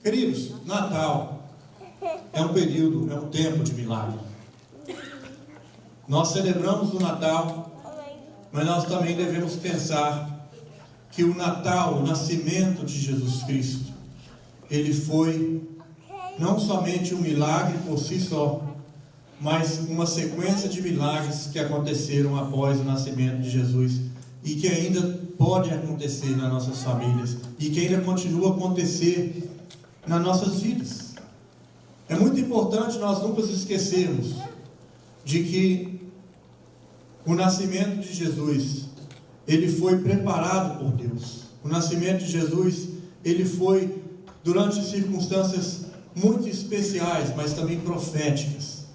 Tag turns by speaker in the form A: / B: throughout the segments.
A: Queridos, Natal é um período, é um tempo de milagre. Nós celebramos o Natal, mas nós também devemos pensar que o Natal, o nascimento de Jesus Cristo, ele foi não somente um milagre por si só, mas uma sequência de milagres que aconteceram após o nascimento de Jesus e que ainda pode acontecer nas nossas famílias e que ainda continua a acontecer nas nossas vidas. É muito importante nós nunca nos esquecermos de que o nascimento de Jesus, ele foi preparado por Deus. O nascimento de Jesus, ele foi durante circunstâncias muito especiais, mas também proféticas,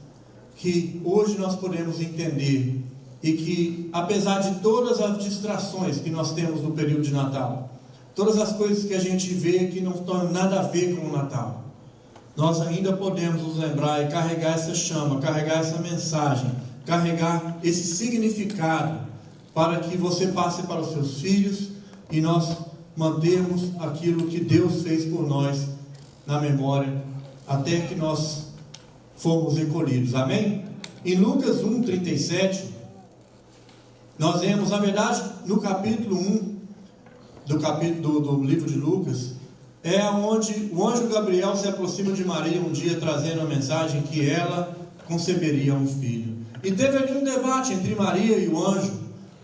A: que hoje nós podemos entender, e que apesar de todas as distrações que nós temos no período de Natal, todas as coisas que a gente vê que não têm nada a ver com o Natal, nós ainda podemos nos lembrar e carregar essa chama, carregar essa mensagem, carregar esse significado, para que você passe para os seus filhos e nós mantermos aquilo que Deus fez por nós na memória, até que nós fomos recolhidos. Amém? Em Lucas 1:37, nós vemos, na verdade, no capítulo 1 do livro de Lucas, é onde o anjo Gabriel se aproxima de Maria um dia, trazendo a mensagem que ela conceberia um filho. E teve ali um debate entre Maria e o anjo,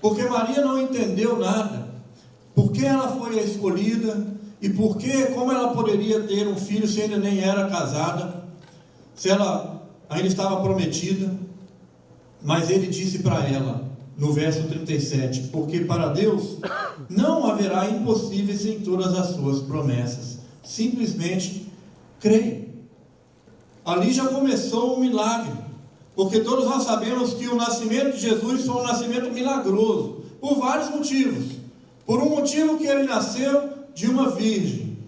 A: porque Maria não entendeu nada, por que ela foi a escolhida, e por que, como ela poderia ter um filho se ainda nem era casada, se ela ainda estava prometida. Mas ele disse para ela, no verso 37, porque para Deus não haverá impossíveis em todas as suas promessas, simplesmente creia. Ali já começou um milagre, porque todos nós sabemos que o nascimento de Jesus foi um nascimento milagroso, por vários motivos. Por um motivo que ele nasceu de uma virgem,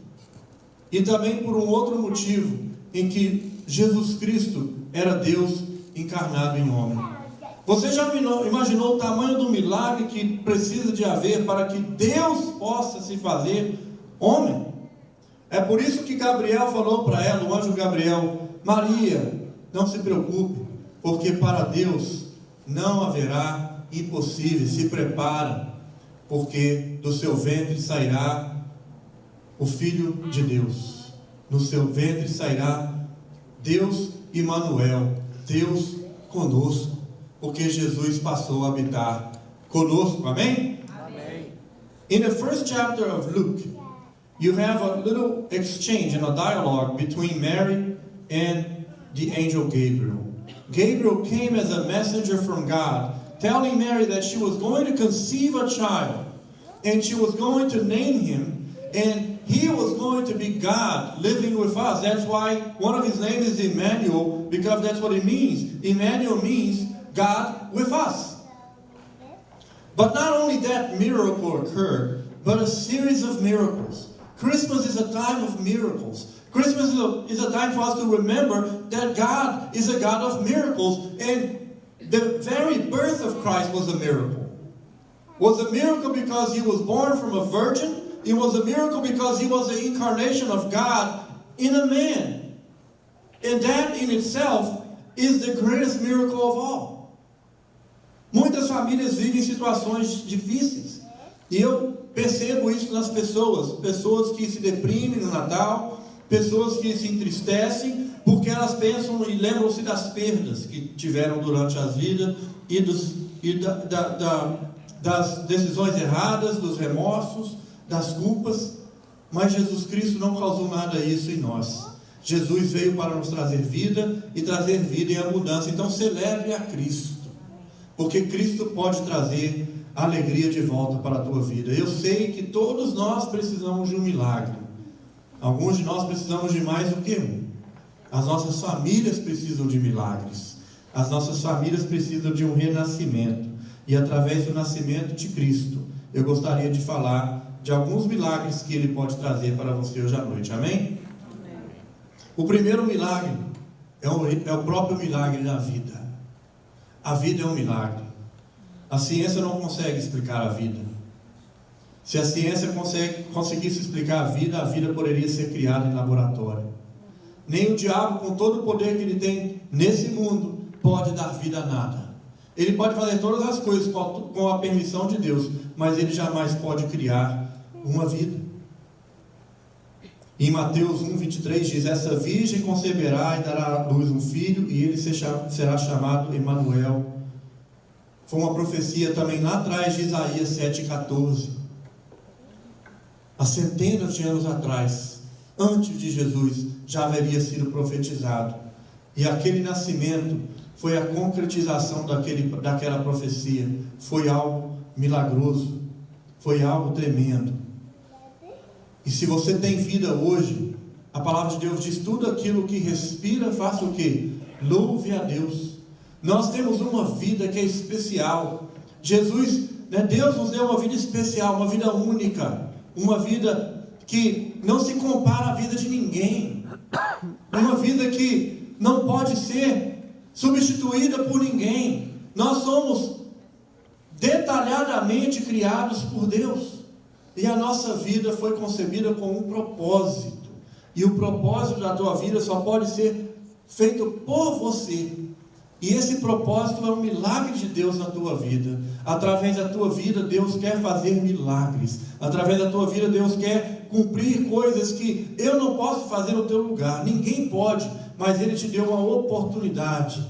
A: e também por um outro motivo, em que Jesus Cristo era Deus encarnado em homem. Você já imaginou o tamanho do milagre que precisa de haver para que Deus possa se fazer homem? É por isso que Gabriel falou para ela, o anjo Gabriel: Maria, não se preocupe, porque para Deus não haverá impossível. Se prepara, porque do seu ventre sairá o Filho de Deus. No seu ventre sairá Deus Emmanuel, Deus conosco, porque Jesus passou a habitar conosco. Amém?
B: Amém.
A: In the first chapter of Luke, you have a little exchange and a dialogue between Mary and the angel Gabriel. Gabriel came as a messenger from God, telling Mary that she was going to conceive a child, and she was going to name him, and he was going to be God living with us. That's why one of his names is Emmanuel, because that's what it means. Emmanuel means God with us. But not only that miracle occurred, but a series of miracles. Christmas is a time of miracles. Christmas is a time for us to remember that God is a God of miracles, and the very birth of Christ was a miracle. Was a miracle because he was born from a virgin. It was a miracle because he was the incarnation of God in a man. And that in itself is the greatest miracle of all. Muitas famílias vivem situações difíceis, e eu percebo isso nas pessoas que se deprimem no Natal, pessoas que se entristecem porque elas pensam e lembram-se das perdas que tiveram durante a vida das decisões erradas, dos remorsos, das culpas. Mas Jesus Cristo não causou nada disso em nós. Jesus veio para nos trazer vida, e trazer vida em abundância. Então celebre a Cristo, porque Cristo pode trazer alegria de volta para a tua vida. Eu sei que todos nós precisamos de um milagre. Alguns de nós precisamos de mais do que um. As nossas famílias precisam de milagres. As nossas famílias precisam de um renascimento. E através do nascimento de Cristo, eu gostaria de falar de alguns milagres que Ele pode trazer para você hoje à noite. Amém?
B: Amém.
A: O primeiro milagre é o próprio milagre da vida. A vida é um milagre. A ciência não consegue explicar a vida. Se a ciência conseguisse explicar a vida poderia ser criada em laboratório. Nem o diabo, com todo o poder que ele tem nesse mundo, pode dar vida a nada. Ele pode fazer todas as coisas com a permissão de Deus, mas ele jamais pode criar uma vida. Em Mateus 1:23 diz: essa virgem conceberá e dará à luz um filho, e ele será chamado Emanuel. Foi uma profecia também lá atrás de Isaías 7:14. Há centenas de anos atrás, antes de Jesus, já haveria sido profetizado. E aquele nascimento foi a concretização daquela profecia. Foi algo milagroso, foi algo tremendo. E se você tem vida hoje, a palavra de Deus diz: tudo aquilo que respira, faça o quê? Louve a Deus. Nós temos uma vida que é especial. Jesus, Deus nos deu uma vida especial, uma vida única, uma vida que não se compara à vida de ninguém, uma vida que não pode ser substituída por ninguém. Nós somos detalhadamente criados por Deus, e a nossa vida foi concebida com um propósito, e o propósito da tua vida só pode ser feito por você. E esse propósito é um milagre de Deus na tua vida. Através da tua vida, Deus quer fazer milagres. Através da tua vida, Deus quer cumprir coisas que eu não posso fazer no teu lugar. Ninguém pode, mas Ele te deu uma oportunidade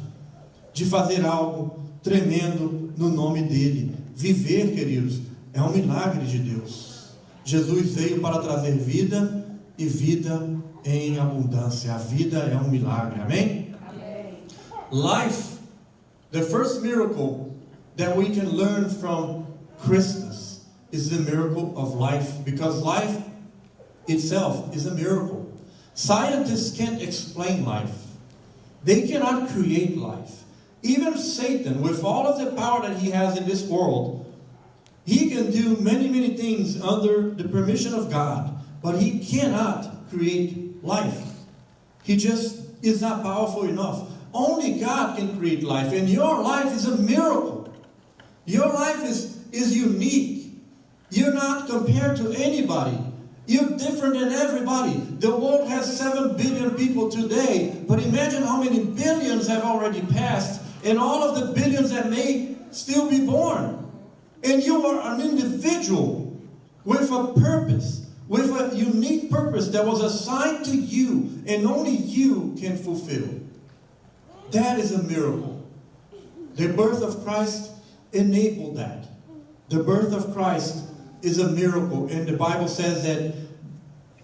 A: de fazer algo tremendo no nome dEle. Viver, queridos, é um milagre de Deus. Jesus veio para trazer vida e vida em abundância. A vida é um milagre, amém? Life, the first miracle that we can learn from Christmas is the miracle of life, because life itself is a miracle. Scientists can't explain life. They cannot create life. Even Satan, with all of the power that he has in this world, he can do many, many things under the permission of God, but he cannot create life. He just is not powerful enough. Only God can create life, and your life is a miracle. Your life is unique. You're not compared to anybody. You're different than everybody. The world has 7 billion people today, but imagine how many billions have already passed, and all of the billions that may still be born. And you are an individual with a purpose, with a unique purpose that was assigned to you, and only you can fulfill. That is a miracle. The birth of Christ enabled that. The birth of Christ is a miracle. And the Bible says that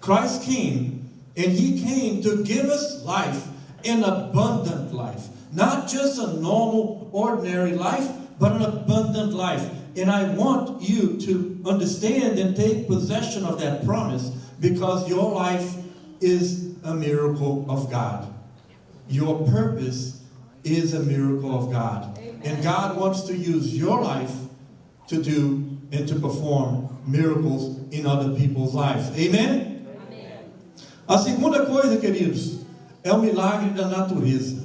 A: Christ came, and He came to give us life, an abundant life. Not just a normal, ordinary life, but an abundant life. And I want you to understand and take possession of that promise, because your life is a miracle of God. Your purpose is a miracle of God. Amen. And God wants to use your life to do and to perform miracles in other people's lives. Amen? Amen. A segunda coisa, queridos, é o milagre da natureza.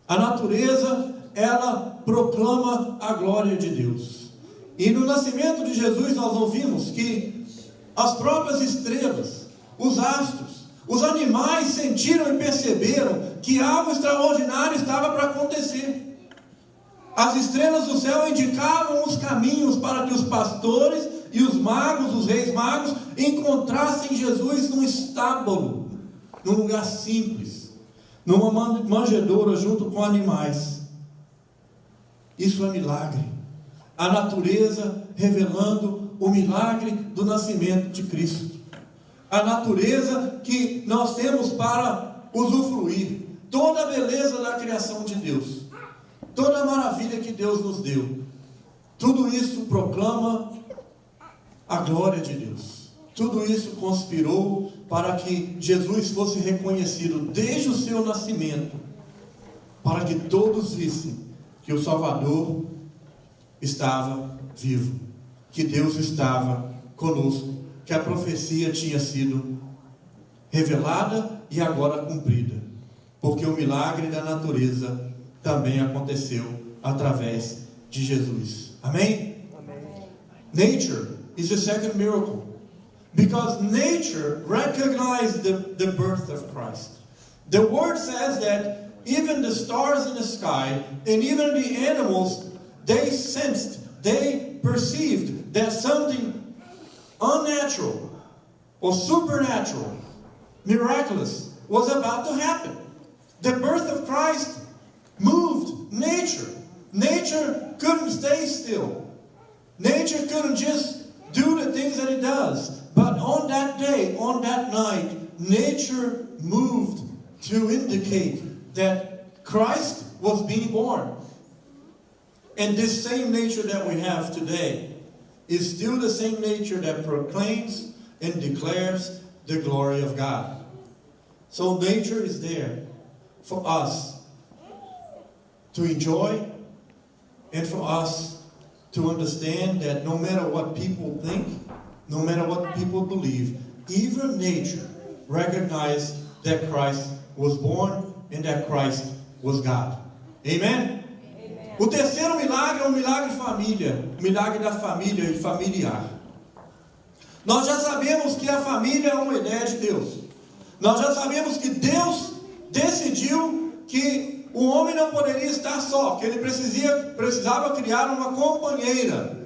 A: A natureza, ela proclama a glória de Deus. E no nascimento de Jesus nós ouvimos que as próprias estrelas, os astros, os animais sentiram e perceberam que algo extraordinário estava para acontecer. As estrelas do céu indicavam os caminhos para que os pastores e os magos, os reis magos, encontrassem Jesus num estábulo, num lugar simples, numa manjedoura junto com animais. Isso é milagre. A natureza revelando o milagre do nascimento de Cristo. A natureza que nós temos para usufruir. Toda a beleza da criação de Deus. Toda a maravilha que Deus nos deu. Tudo isso proclama a glória de Deus. Tudo isso conspirou para que Jesus fosse reconhecido desde o seu nascimento. Para que todos vissem que o Salvador estava vivo. Que Deus estava conosco. Que a profecia tinha sido revelada e agora cumprida, porque o milagre da natureza também aconteceu através de Jesus. Amém? Amém. Nature is the second miracle. Because nature recognized the birth of Christ. The word says that even the stars in the sky and even the animals, they sensed, they perceived that something unnatural or supernatural, miraculous, was about to happen. The birth of Christ moved nature. Nature couldn't stay still. Nature couldn't just do the things that it does. But on that day, on that night, nature moved to indicate that Christ was being born. And this same nature that we have today is still the same nature that proclaims and declares the glory of God. So nature is there for us to enjoy and for us to understand that no matter what people think, no matter what people believe, even nature recognized that Christ was born and that Christ was God. Amen? Amen. O terceiro milagre é um milagre família, o milagre da família e familiar. Nós já sabemos que a família é uma ideia de Deus. Nós já sabemos que Deus decidiu que o homem não poderia estar só, que ele precisava criar uma companheira,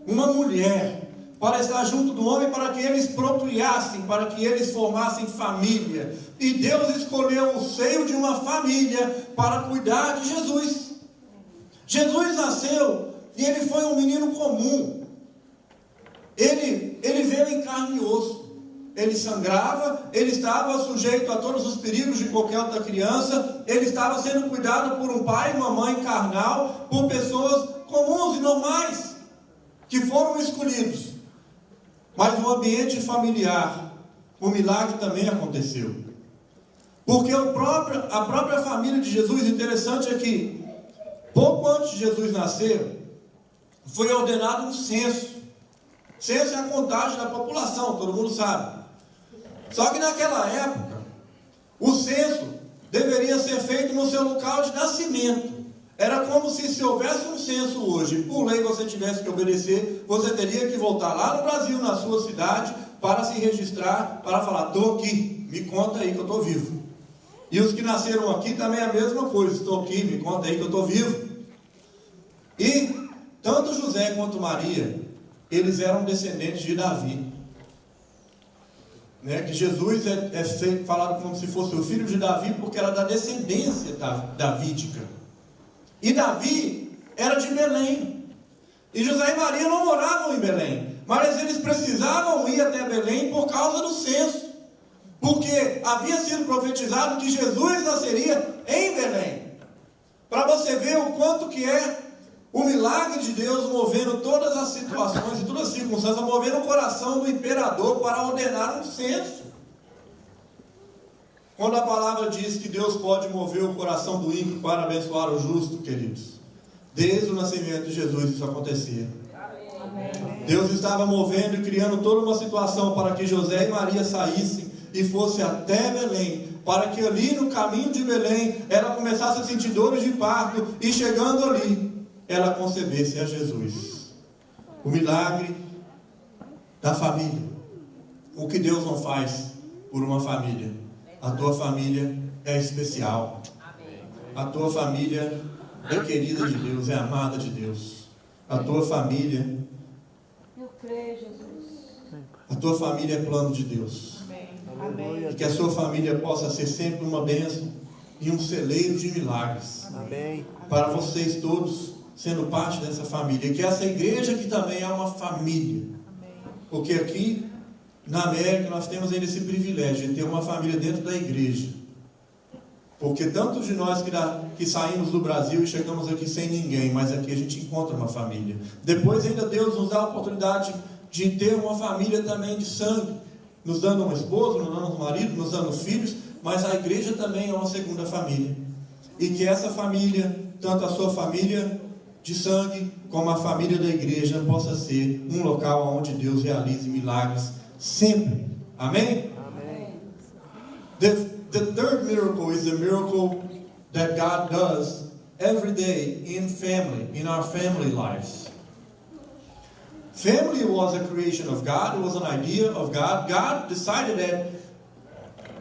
A: uma mulher, para estar junto do homem, para que eles procriassem, para que eles formassem família. E Deus escolheu o seio de uma família para cuidar de Jesus. Jesus nasceu e ele foi um menino comum. Ele veio em carne e osso. Ele sangrava, ele estava sujeito a todos os perigos de qualquer outra criança, ele estava sendo cuidado por um pai e uma mãe carnal, por pessoas comuns e normais, que foram escolhidos. Mas no ambiente familiar, o milagre também aconteceu. Porque a própria família de Jesus, interessante é que, pouco antes de Jesus nascer, foi ordenado um censo. Censo é a contagem da população, todo mundo sabe. Só que naquela época, o censo deveria ser feito no seu local de nascimento. Era como se houvesse um censo hoje, por lei você tivesse que obedecer, você teria que voltar lá no Brasil, na sua cidade, para se registrar, para falar, estou aqui, me conta aí que eu estou vivo. E os que nasceram aqui também é a mesma coisa, estou aqui, me conta aí que eu estou vivo. E tanto José quanto Maria, eles eram descendentes de Davi. Que Jesus é falado como se fosse o filho de Davi, porque era da descendência davídica. E Davi era de Belém. E José e Maria não moravam em Belém, mas eles precisavam ir até Belém por causa do censo. Porque havia sido profetizado que Jesus nasceria em Belém. Para você ver o quanto que é o milagre de Deus movendo todas as situações e todas as circunstâncias, movendo o coração do imperador para ordenar um censo. Quando a palavra diz que Deus pode mover o coração do ímpio para abençoar o justo, queridos, desde o nascimento de Jesus isso acontecia. Amém. Deus estava movendo e criando toda uma situação para que José e Maria saíssem e fossem até Belém, para que ali no caminho de Belém ela começasse a sentir dores de parto e chegando ali ela concebesse a Jesus. O milagre da família. O que Deus não faz por uma família. A tua família é especial. A tua família é querida de Deus, é amada de Deus. A tua família,
B: eu creio, Jesus.
A: A tua família é plano de Deus.
B: Amém.
A: E que a sua família possa ser sempre uma bênção e um celeiro de milagres.
C: Amém.
A: Para vocês todos sendo parte dessa família. E que essa igreja aqui também é uma família. Porque aqui na América nós temos ainda esse privilégio de ter uma família dentro da igreja. Porque tantos de nós que saímos do Brasil e chegamos aqui sem ninguém, mas aqui a gente encontra uma família. Depois ainda Deus nos dá a oportunidade de ter uma família também de sangue, nos dando uma esposa, nos dando um marido, nos dando filhos, mas a igreja também é uma segunda família. E que essa família, tanto a sua família de sangue, como a família da igreja, possa ser um local onde Deus realize milagres sempre. Amém?
C: Amém.
A: The third miracle is the miracle that God does every day in family, in our family lives. Family was a creation of God. It was an idea of God. God decided that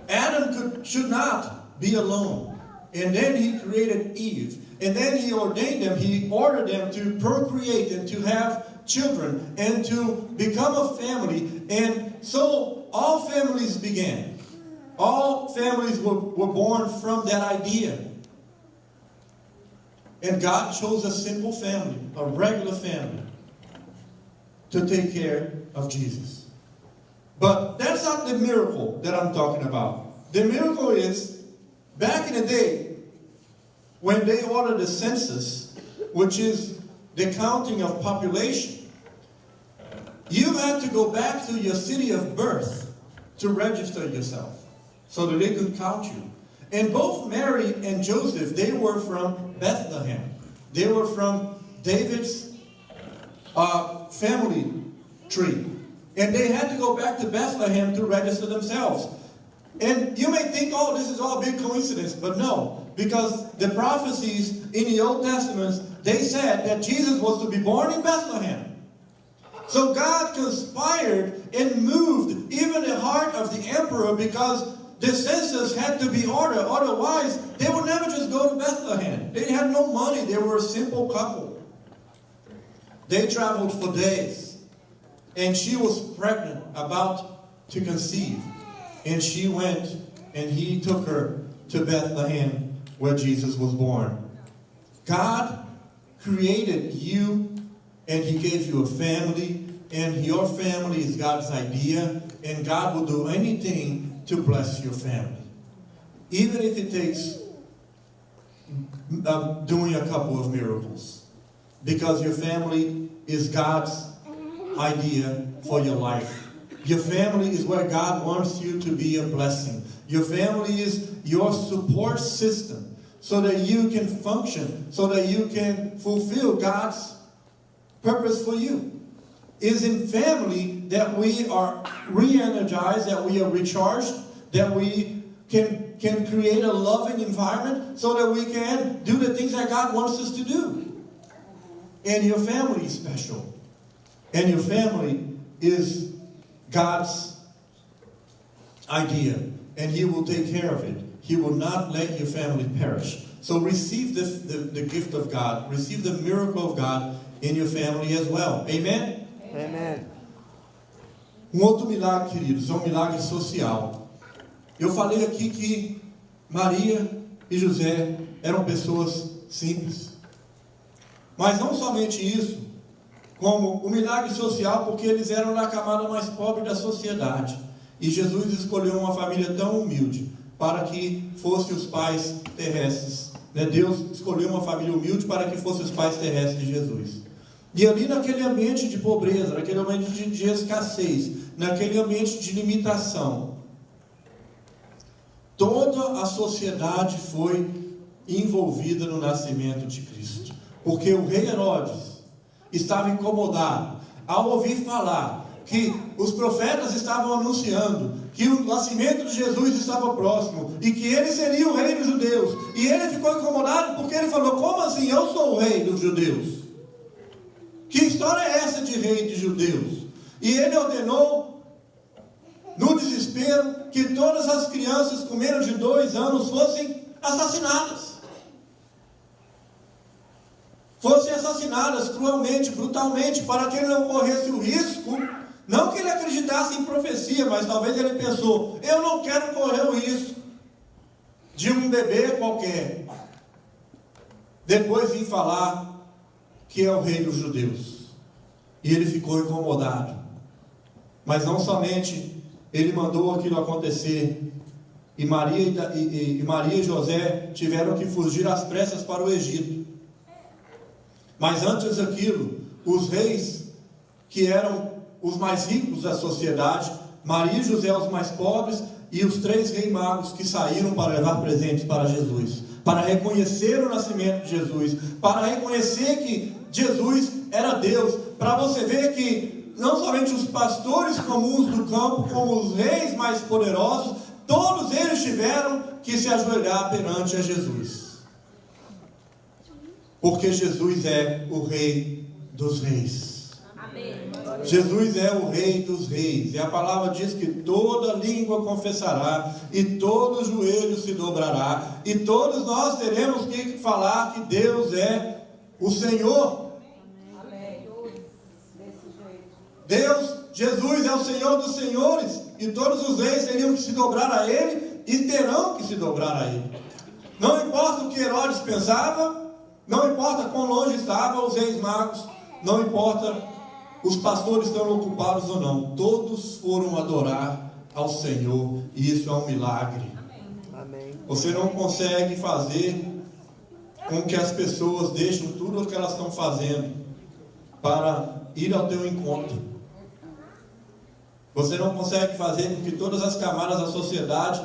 A: Adam should not be alone. And then he created Eve. And then he ordained them, he ordered them to procreate and to have children and to become a family. And so all families began. All families were born from that idea. And God chose a simple family, a regular family, to take care of Jesus. But that's not the miracle that I'm talking about. The miracle is, back in the day, when they ordered the census, which is the counting of population, you had to go back to your city of birth to register yourself so that they could count you. And both Mary and Joseph, they were from Bethlehem. They were from David's family tree. And they had to go back to Bethlehem to register themselves. And you may think, oh, this is all a big coincidence. But no, because the prophecies in the Old Testament, they said that Jesus was to be born in Bethlehem. So God conspired and moved even the heart of the emperor, because the census had to be ordered. Otherwise, they would never just go to Bethlehem. They had no money. They were a simple couple. They traveled for days. And she was pregnant, about to conceive. And she went, and he took her to Bethlehem, where Jesus was born. God created you, and he gave you a family. And your family is God's idea. And God will do anything to bless your family. Even if it takes doing a couple of miracles. Because your family is God's idea for your life. Your family is where God wants you to be a blessing. Your family is your support system so that you can function, so that you can fulfill God's purpose for you. It's in family that we are re-energized, that we are recharged, that we can create a loving environment so that we can do the things that God wants us to do. And your family is special. And your family is God's idea. And he will take care of it. He will not let your family perish. So receive the gift of God. Receive the miracle of God in your family as well. Amen?
C: Amen.
A: Outro milagre, queridos, é um milagre social. Eu falei aqui que Maria e José eram pessoas simples. Mas não somente isso, como o milagre social, porque eles eram da camada mais pobre da sociedade. E Jesus escolheu uma família tão humilde para que fossem os pais terrestres. Deus escolheu uma família humilde para que fossem os pais terrestres de Jesus. E ali naquele ambiente de pobreza, naquele ambiente de escassez, naquele ambiente de limitação, toda a sociedade foi envolvida no nascimento de Cristo. Porque o rei Herodes estava incomodado ao ouvir falar que os profetas estavam anunciando que o nascimento de Jesus estava próximo e que ele seria o rei dos judeus. E ele ficou incomodado porque ele falou: como assim? Eu sou o rei dos judeus? Que história é essa de rei de judeus? E ele ordenou, no desespero, que todas as crianças com menos de 2 anos fossem assassinadas. Fossem assassinadas cruelmente, brutalmente, para que ele não corresse o risco, não que ele acreditasse em profecia, mas talvez ele pensou: eu não quero correr o risco de um bebê qualquer depois vir falar que é o rei dos judeus. E ele ficou incomodado. Mas não somente ele mandou aquilo acontecer, e Maria e José tiveram que fugir às pressas para o Egito. Mas antes daquilo, os reis, que eram os mais ricos da sociedade, Maria e José os mais pobres, e os 3 reis magos que saíram para levar presentes para Jesus, para reconhecer o nascimento de Jesus, para reconhecer que Jesus era Deus, para você ver que não somente os pastores comuns do campo, como os reis mais poderosos, todos eles tiveram que se ajoelhar perante a Jesus. Porque Jesus é o Rei dos Reis.
B: Amém.
A: Jesus é o Rei dos Reis. E a palavra diz que toda língua confessará, e todo joelho se dobrará, e todos nós teremos que falar que Deus é o Senhor. Jesus é o Senhor dos senhores, e todos os reis teriam que se dobrar a Ele, e terão que se dobrar a Ele. Não importa o que Herodes pensava, não importa quão longe estavam os reis magos, não importa os pastores estão ocupados ou não, todos foram adorar ao Senhor, e isso é um milagre. Amém. Você não consegue fazer com que as pessoas deixem tudo o que elas estão fazendo para ir ao teu encontro. Você não consegue fazer com que todas as camadas da sociedade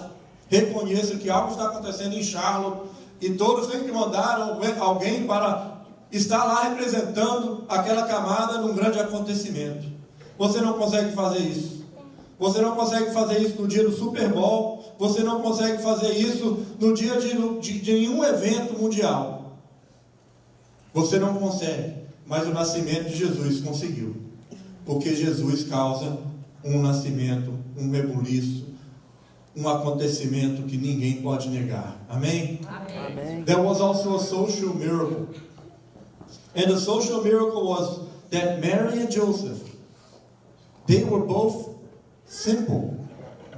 A: reconheçam que algo está acontecendo em Charlotte, e todos têm que mandar alguém para estar lá representando aquela camada num grande acontecimento. Você não consegue fazer isso. Você não consegue fazer isso no dia do Super Bowl. Você não consegue fazer isso no dia de nenhum evento mundial. Você não consegue. Mas o nascimento de Jesus conseguiu. Porque Jesus causa um nascimento, um rebuliço, um acontecimento que ninguém pode negar. Amém? Amém. There was also a social miracle. And the social miracle was that Mary and Joseph, they were both simple.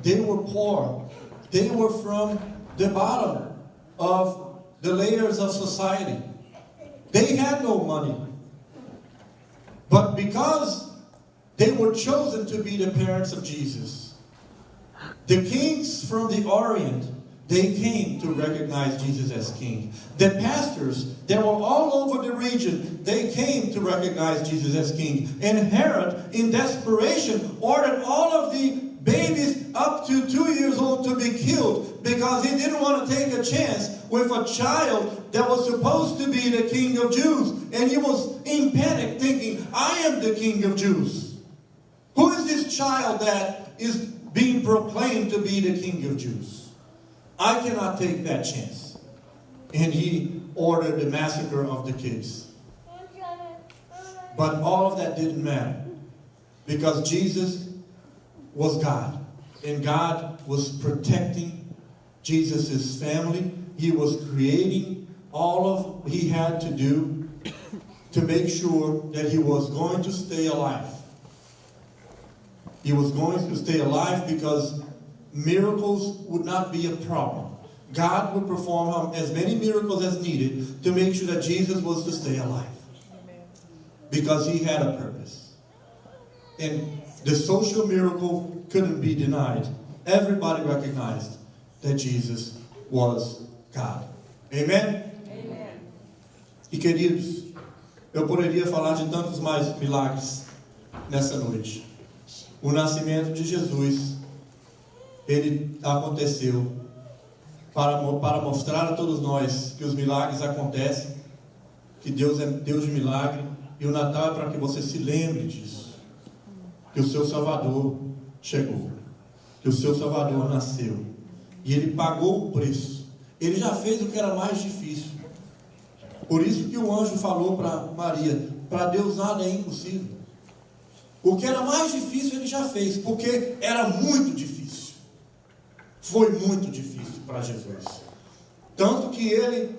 A: They were poor. They were from the bottom of the layers of society. They had no money. But because they were chosen to be the parents of Jesus, the kings from the Orient, they came to recognize Jesus as king. The pastors that were all over the region, they came to recognize Jesus as king. And Herod, in desperation, ordered all of the babies up to 2 years old to be killed, because he didn't want to take a chance with a child that was supposed to be the king of Jews. And he was in panic, thinking, I am the king of Jews. Who is this child that is being proclaimed to be the king of Jews? I cannot take that chance. And he ordered the massacre of the kids. But all of that didn't matter, because Jesus was God, and God was protecting Jesus' family. He was creating all of he had to do to make sure that he was going to stay alive. He was going to stay alive because miracles would not be a problem. God would perform as many miracles as needed to make sure that Jesus was to stay alive, because he had a purpose. And the social miracle couldn't be denied. Everybody recognized that Jesus was God. Amen? Amen. E queridos, eu poderia falar de tantos mais milagres nessa noite. O nascimento de Jesus, ele aconteceu para mostrar a todos nós que os milagres acontecem, que Deus é Deus de milagre, e o Natal é para que você se lembre disso, que o seu Salvador chegou, que o seu Salvador nasceu, e ele pagou o preço. Ele já fez o que era mais difícil. Por isso que o anjo falou para Maria, para Deus nada é impossível. O que era mais difícil ele já fez, porque era muito difícil. Foi muito difícil para Jesus. Tanto que ele,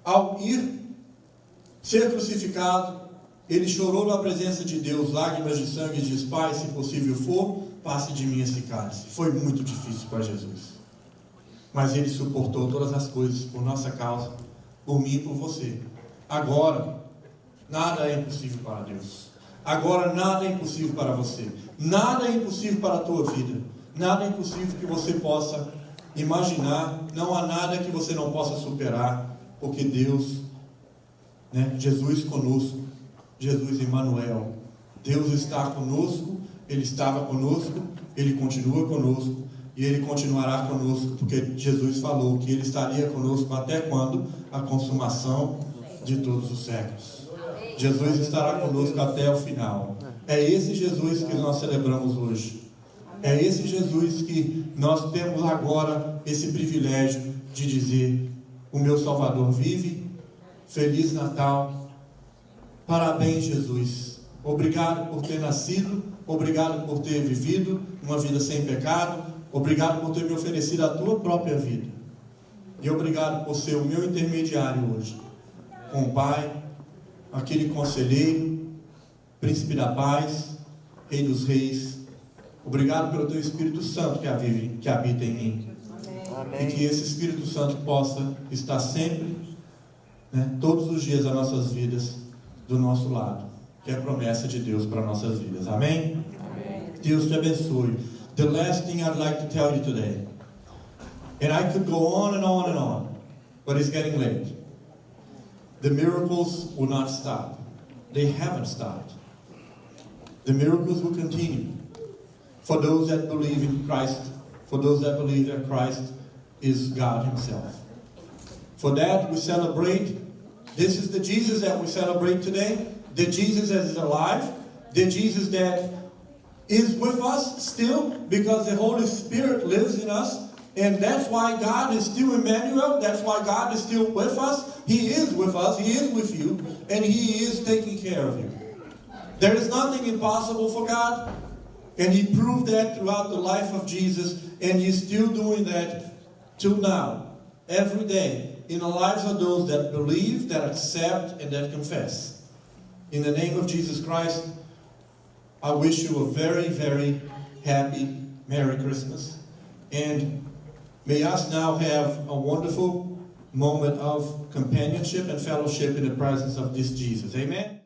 A: ao ir ser crucificado, ele chorou na presença de Deus, lágrimas de sangue, e diz: Pai, se possível for, passe de mim esse cálice. Foi muito difícil para Jesus. Mas ele suportou todas as coisas por nossa causa, por mim e por você. Agora, nada é impossível para Deus. Agora nada é impossível para você. Nada é impossível para a tua vida. Nada é impossível que você possa imaginar. Não há nada que você não possa superar, porque Deus, Jesus conosco, Jesus Emmanuel, Deus está conosco, Ele estava conosco, Ele continua conosco, e Ele continuará conosco, porque Jesus falou que Ele estaria conosco até quando? A consumação de todos os séculos. Jesus estará conosco até o final. É esse Jesus que nós celebramos hoje. É esse Jesus que nós temos agora esse privilégio de dizer: o meu Salvador vive, Feliz Natal, parabéns Jesus, Obrigado por ter nascido, obrigado por ter vivido uma vida sem pecado, obrigado por ter me oferecido a tua própria vida. E obrigado por ser o meu intermediário hoje, com o Pai, aquele conselheiro, príncipe da paz, Rei dos reis. Obrigado pelo teu Espírito Santo que habita em mim. Amém. E que esse Espírito Santo possa estar sempre, todos os dias das nossas vidas, do nosso lado, que é a promessa de Deus para nossas vidas. Amém? Amém. Deus te abençoe. The last thing I'd like to tell you today, and I could go on and on and on, but it's getting late. The miracles will not stop. They haven't stopped. The miracles will continue. For those that believe in Christ, for those that believe that Christ is God Himself. For that we celebrate. This is the Jesus that we celebrate today. The Jesus that is alive. The Jesus that is with us still, because the Holy Spirit lives in us. And that's why God is still Emmanuel. That's why God is still with us. He is with us. He is with you. And He is taking care of you. There is nothing impossible for God. And He proved that throughout the life of Jesus. And He's still doing that till now. Every day. In the lives of those that believe, that accept, and that confess. In the name of Jesus Christ, I wish you a very, very happy Merry Christmas. And may us now have a wonderful moment of companionship and fellowship in the presence of this Jesus. Amen.